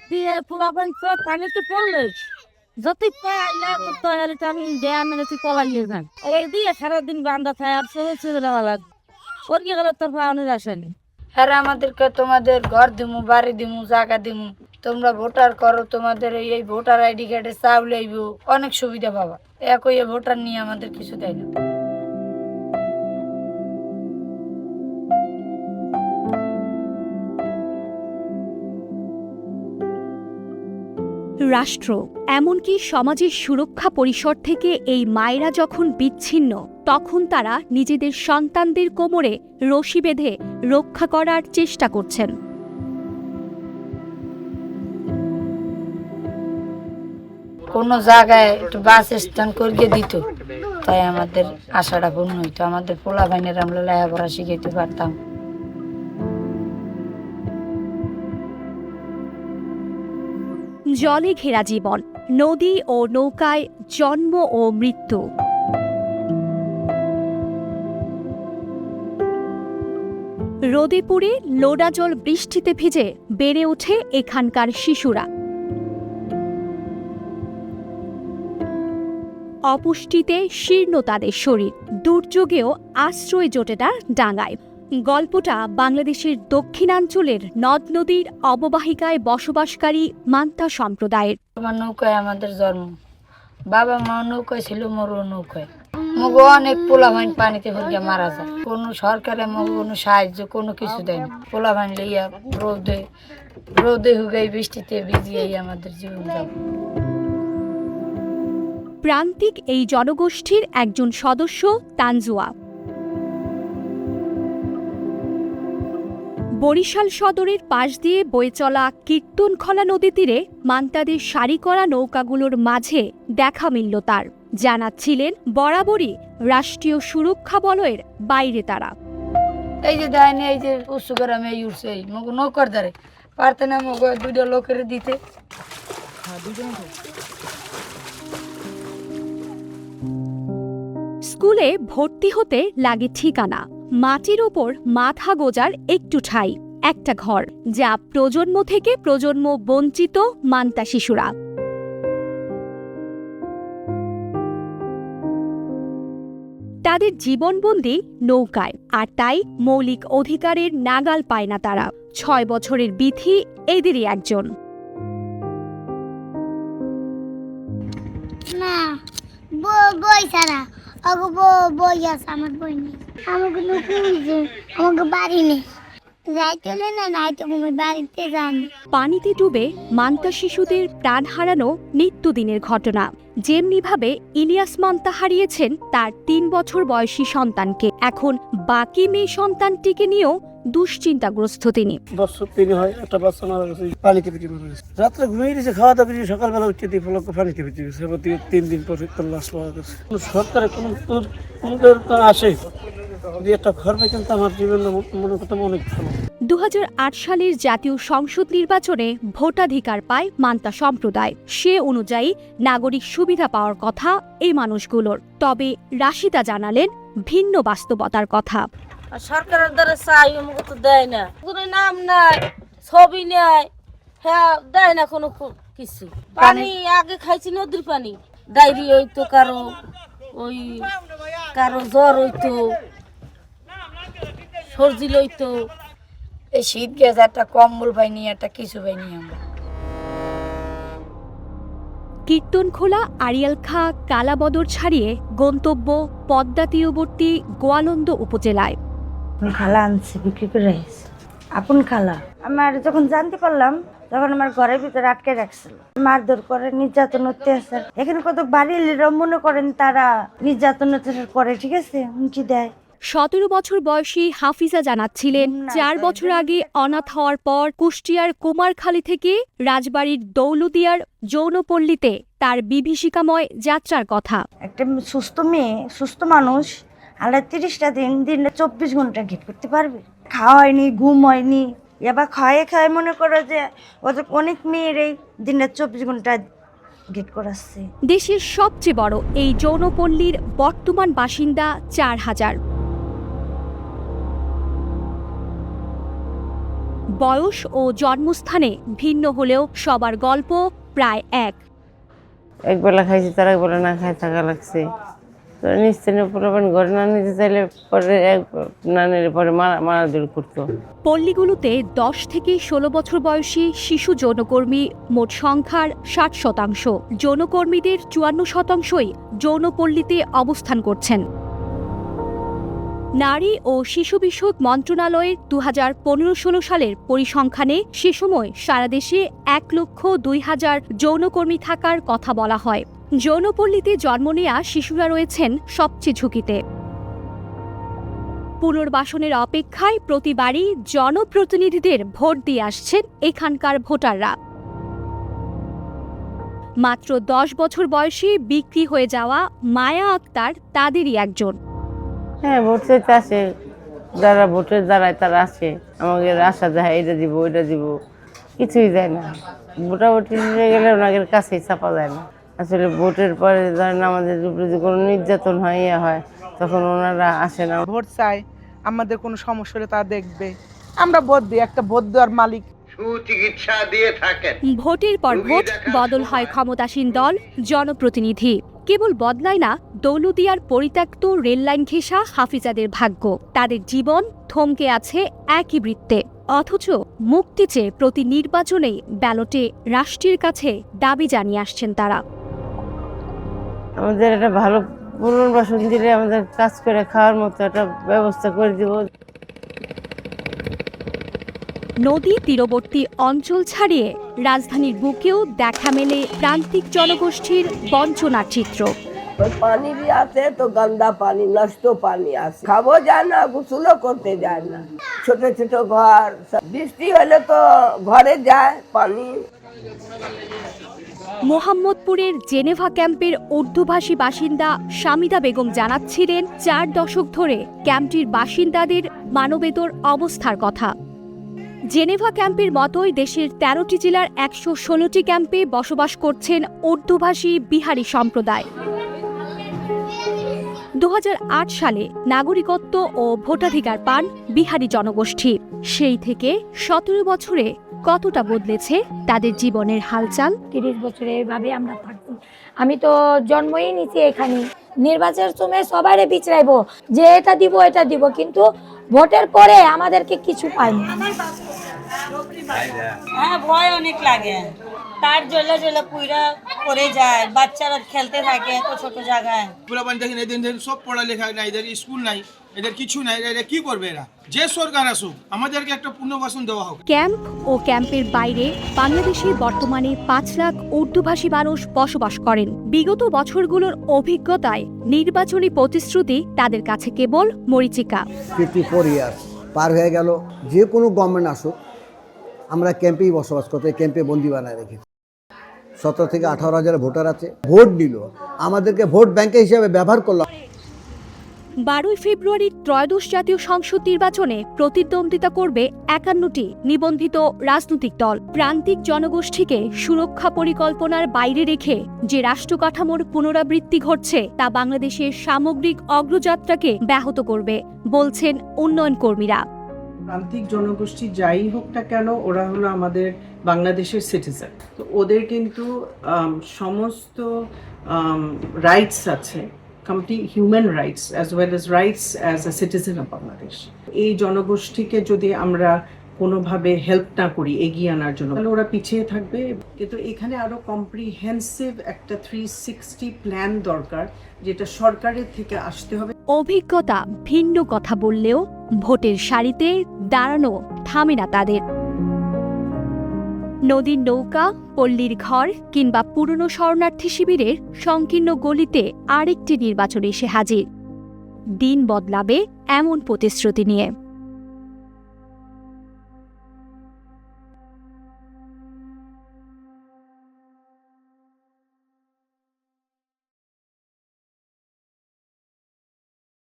দিয়ে পোলাপান তো পানিতে পড়লে যতই পাইলে তৈরি আমি ড্যাম এনেছি পলাইয়ে যান এই দিয়ে সারাদিন বান্ধা থাকে আর চলছে ওর কি গেলে তোর পাওয়ানোর আসেনি। হ্যাঁ আমাদেরকে তোমাদের ঘর দিমু বাড়ি দিমু জায়গা দিমু তোমরা ভোটার করো তোমাদের এই ভোটার আইডি কার্ডে চাউল আইব অনেক সুবিধা পাবা একই ভোটার নিয়ে আমাদের কিছু দেয় না। রাষ্ট্র এমনকি সমাজের সুরক্ষা পরিসর থেকে এই মায়েরা যখন বিচ্ছিন্ন তখন তারা নিজেদের সন্তানদের কোমরে রশি বেঁধে রক্ষা করার চেষ্টা করছেন। কোনো জায়গায় একটু বাস স্ট্যান্ড করিয়ে দিত তাই আমাদের আশাটা পূর্ণ হইতো আমাদের পোলা ভাইনের আমরা লেখাপড়া শিখাইতে পারতাম। জলে ঘেরা জীবন, নদী ও নৌকায় জন্ম ও মৃত্যু। রোদে পুড়ে লোডা জল বৃষ্টিতে ভিজে বেড়ে ওঠে এখানকার শিশুরা। অপুষ্টিতে শীর্ণ তাদের শরীর, দুর্যোগেও আশ্রয় জোটে না ডাঙায়। গল্পটা বাংলাদেশের দক্ষিণাঞ্চলের নদ নদীর অববাহিকায় বসবাসকারী মান্তা সম্প্রদায়ের। আমার নৌকায় আমাদের জন্ম, বাবা মা নৌকায় ছিল, মোরও নৌকায়। মগো অনেক পোলা ভাইন পানিতে ভরিয়া মারা যায়, কোনো সরকারে মগো কোনো সাহায্য কোনো কিছু দেয় না। পোলা ভাইন লইয়া রোদে রোদে হুগাই বৃষ্টিতে ভিজিয়েই আমাদের জীবন যাপন। প্রান্তিক এই জনগোষ্ঠীর একজন সদস্য তানজুয়া বরিশাল সদরের পাশ দিয়ে বয়ে চলা কীর্তনখলা নদী তীরে মান্তাদের সারি করা নৌকাগুলোর মাঝে দেখা মিলল তার। জানাচ্ছিলেন বরাবরই রাষ্ট্রীয় সুরক্ষা বলয়ের বাইরে তারা। এই যে দেয়নি, এই যে উৎসু গ্রামে এই উঠছে এই মগো নৌকার দ্বারে পারতে না মগো দুইটা লোকের দিতে। স্কুলে ভর্তি হতে লাগে ঠিকানা, মাটির ওপর মাথা গোজার একটু ঠাঁই, একটা ঘর যা প্রজন্ম থেকে প্রজন্ম বঞ্চিত মান্তা শিশুরা। তাদের জীবনবন্দি নৌকায়, আর তাই মৌলিক অধিকারের নাগাল পায় না তারা। 6 বছরের বিথি এদেরই একজন। না বই ছাড়া বই আছে, আমার বই নেই, আমাকে আমাকে বাড়ি নেই, যাইতে না নাইতে বাড়িতে যান। পানিতে ডুবে মান্তা শিশুদের প্রাণ হারানো নিত্যদিনের ঘটনা। যেমনিভাবে ইলিয়াস মান্তা হারিয়েছেন তার 3 বছর বয়সী সন্তানকে, এখন বাকি মেয়ে সন্তানটিকে নিয়েও দুশ্চিন্তাগ্রস্ত তিনি। বছর 3 হয় একটা বাচ্চা মারা গেছে পানিতে ভিজে মারা গেছে। রাত্রে ঘুমিয়ে গেছে, খাওয়া দাওয়া করে সকালবেলা উঠে দিয়ে ফলক পানিতে ভিজে গেছে। এবার 3 দিন পরে তার লাশ পাওয়া গেছে। সরকারের কোনো আসে যদি একটা ঘর পাইতেন তো আমার জীবনে মনে করতাম অনেক ভালো। 2008 সালের জাতীয় সংসদ নির্বাচনে ভোটাধিকার পায় মান্তা সম্প্রদায়। সে অনুযায়ী নাগরিক সুবিধা পাওয়ার কথা এই মানুষগুলোর। তবে রাশিদা জানালেন ভিন্ন বাস্তবতার কথা। সরকারের দ্বারা চাই আমাকে তো দেয় না, কোনো নাম নাই, ছবি নাই, হ্যাঁ দেয় না কোনো কিছু। পানি আগে খাইছি নদীর পানি, ডায়রিয়া হইতো কারো, ওই কারো জ্বর হইতো, সর্দি লইতো। এই শীত গেছে একটা কম্বল পাইনি, একটা কিছু পাইনি আমরা। কীর্তনখোলা আড়িয়ালখা কালাবদর ছাড়িয়ে গন্তব্য পদ্মা তীরবর্তী গোয়ালন্দ উপজেলায়। খালা আনছে বিক্রি করে আসছে, আপন খালা। আমার যখন জানতে পারলাম তখন আমার ঘরের ভিতরে আটকে রাখছিল, মারধর করে, নির্যাতন অত্যাচার। এখানে কত বাড়ির মনে করেন তারা নির্যাতন অত্যাচার করে, ঠিক আছে, হুমকি দেয়। 17 বছর বয়সী হাফিজা জানাচ্ছিলেন 4 বছর আগে অনাথ হওয়ার পর কুষ্টিয়ার কুমারখালী থেকে রাজবাড়ির দৌলদিয়ার যৌনপল্লীতে তার বিভীষিকাময় যাত্রার কথা। একটা সুস্থ মেয়ে, সুস্থ মানুষ আল্লাহ 30টা দিনে 24 ঘন্টা গেট করতে পারবে? খাওয়া হয়নি, ঘুম হয়নি, এবার খায় মনে করো যে ওদের অনেক মেয়ের এই দিনে 24 ঘন্টা গেট করাচ্ছে। দেশের সবচেয়ে বড় এই যৌনপল্লীর বর্তমান বাসিন্দা 4000। বয়স ও জন্মস্থানে ভিন্ন হলেও সবার গল্প প্রায় এক। একবেলা খাইছি, তার একবেলা না খাই থাকা লাগছে। তো নিশ্চয় পোলাপান ঘরে না নিতে চাইলে পরে না নিলে পরে মারাধর করতো। পল্লীগুলোতে 10 থেকে 16 বছর বয়সী শিশু যৌনকর্মী মোট সংখ্যার 60%। যৌনকর্মীদের 54%ই যৌনপল্লীতে অবস্থান করছেন। নারী ও শিশু বিষয়ক মন্ত্রণালয়ের 2015-16 সালের পরিসংখ্যানে সে সময় সারা দেশে 1,02,000 যৌনকর্মী থাকার কথা বলা হয়। যৌনপল্লীতে জন্ম নেয়া শিশুরা রয়েছেন সবচেয়ে ঝুঁকিতে। পুনর্বাসনের অপেক্ষায় প্রতিবারই জনপ্রতিনিধিদের ভোট দিয়ে আসছেন এখানকার ভোটাররা। মাত্র 10 বছর বয়সে বিক্রি হয়ে যাওয়া মায়া আক্তার তাদেরই একজন। হ্যাঁ, ভোট চাইতে আসে, যারা ভোটের দ্বারায় তারা আসে, আমাকে আশা দেয় এটা দিব ওইটা দিব, কিছুই যায় না। ভোটাভুটি হয়ে গেলে ওনাদের কাছেই চাপা যায় না। আসলে ভোটের পরে ধরেন আমাদের উপরে যে কোনো নির্যাতন হয় তখন ওনারা আসে না। ভোট চাই, আমাদের কোনো সমস্যা হলে তা দেখবে, আমরা ভোট দিই, একটা ভোট দেওয়ার মালিক। সুচিকিৎসা দিয়ে থাকেন। ভোটের পর ভোট বদল হয় ক্ষমতাসীন দল, জনপ্রতিনিধি। কেবল বদলায় না দৌলতদিয়ার পরিত্যক্ত রেললাইন ঘেঁষা হাফিজাদের ভাগ্য। তাদের জীবন থমকে আছে একই বৃত্তে, অথচ মুক্তি চেয়ে প্রতি নির্বাচনেই ব্যালটে রাষ্ট্রের কাছে দাবি জানিয়ে আসছেন তারা। আমাদের একটা ভালো পুনর্বাসন দিলে আমাদের কাজ করে খাওয়ার মতো একটা ব্যবস্থা করে দিব। নদী তীরবর্তী অঞ্চল ছাড়িয়ে রাজধানীর বুকেও দেখা মেলে প্রান্তিক জনগোষ্ঠীর বঞ্চনার চিত্র। পানি भी आते तो गंदा पानी, नष्ट पानी आसे, खाबो যায় না, গোসলও করতে যায় না। ছোট ছোট ঘর, বৃষ্টি হলে তো ঘরে যায় পানি। মোহাম্মদপুরের জেনেভা ক্যাম্পের উর্দুভাষী বাসিন্দা শামিদা বেগম জানাচ্ছিলেন 4 দশক ধরে ক্যাম্পটির বাসিন্দাদের মানবেতর অবস্থার কথা। জেনেভা ক্যাম্পের মতোই দেশের 13টি জেলার 116টি ক্যাম্পে বসবাস করছেন উর্দুভাষী বিহারি সম্প্রদায়। 2008 সালে নাগরিকত্ব ও ভোটাধিকার পান বিহারি জনগোষ্ঠী। সেই থেকে 17 বছরে কতটা বদলেছে তাদের জীবনের হালচাল। 30 বছরে এভাবে আমরা থাকছি। আমি তো জন্মই নিছি এখানে। নির্বাচনের সময় সবাইরে বিচরাইবো যে এটা দিব, কিন্তু ভোটের পরে আমাদেরকে কিছু পাইনি। হ্যাঁ, ভয় অনেক লাগে। তার জ্বলে জ্বলে পুইরা পড়ে যায়, বাচ্চারা খেলতে থাকে তো ছোট জায়গায়। পোলাপান দেখেন এদের সব পড়ালেখা নাই, এদের স্কুল নাই, এদের কিছু নাই, এরা কি করবে? এরা যে সরকার আসুক আমাদেরকে একটা পুনর্বাসন দেওয়া হোক। ক্যাম্প ও ক্যাম্পের বাইরে বাংলাদেশে বর্তমানে 5 লাখ উর্দুভাষী মানুষ বসবাস করেন। বিগত বছরগুলোর অভিজ্ঞতায় নির্বাচনী প্রতিশ্রুতি তাদের কাছে কেবল মরীচিকা। 54 ইয়ার্স পার হয়ে গেল, যে কোনো গভর্নমেন্ট আসুক আমরা ক্যাম্পেই বসবাস করতে, ক্যাম্পে বন্দি বানায় রেখেছি। 17 থেকে 18 হাজার ভোটার আছে, ভোট দিল, আমাদেরকে ভোট ব্যাংকে হিসাবে ব্যবহার করলো। 12 ফেব্রুয়ারির ত্রয়োদশ জাতীয় সংসদ নির্বাচনে প্রতিদ্বন্দ্বিতা করবে 51টি নিবন্ধিত রাজনৈতিক দল। প্রান্তিক জনগোষ্ঠীকে সুরক্ষা পরিকল্পনার বাইরে রেখে যে রাষ্ট্র কাঠামোর পুনরাবৃত্তি ঘটছে তা বাংলাদেশের সামগ্রিক অগ্রযাত্রাকে ব্যাহত করবে বলছেন উন্নয়ন কর্মীরা। প্রান্তিক জনগোষ্ঠী যাই হোক না কেন, ওরা হলো আমাদের বাংলাদেশের সিটিজেন। তো ওদের কিন্তু সমস্ত রাইটস আছে, complete human rights as well as rights as a citizen of Bangladesh. এই জনগোষ্ঠীকে যদি আমরা কোনোভাবে হেল্প না করি এগিয়ে আনার জন্য, তাহলে ওরা পিছিয়ে থাকবে। কিন্তু এখানে আরো কম্প্রিহেন্সিভ একটা 360 প্ল্যান দরকার, যেটা সরকারের থেকে আসতে হবে। অভিজ্ঞতা ভিন্ন কথা বললেও ভোটের সারিতে দাঁড়ানো থামে না তাদের। নদীর নৌকা, পল্লীর ঘর কিংবা পুরনো শরণার্থী শিবিরের সংকীর্ণ গলিতে আরেকটি নির্বাচন এসে হাজির। দিন বদলাবে এমন প্রতিশ্রুতি নিয়ে।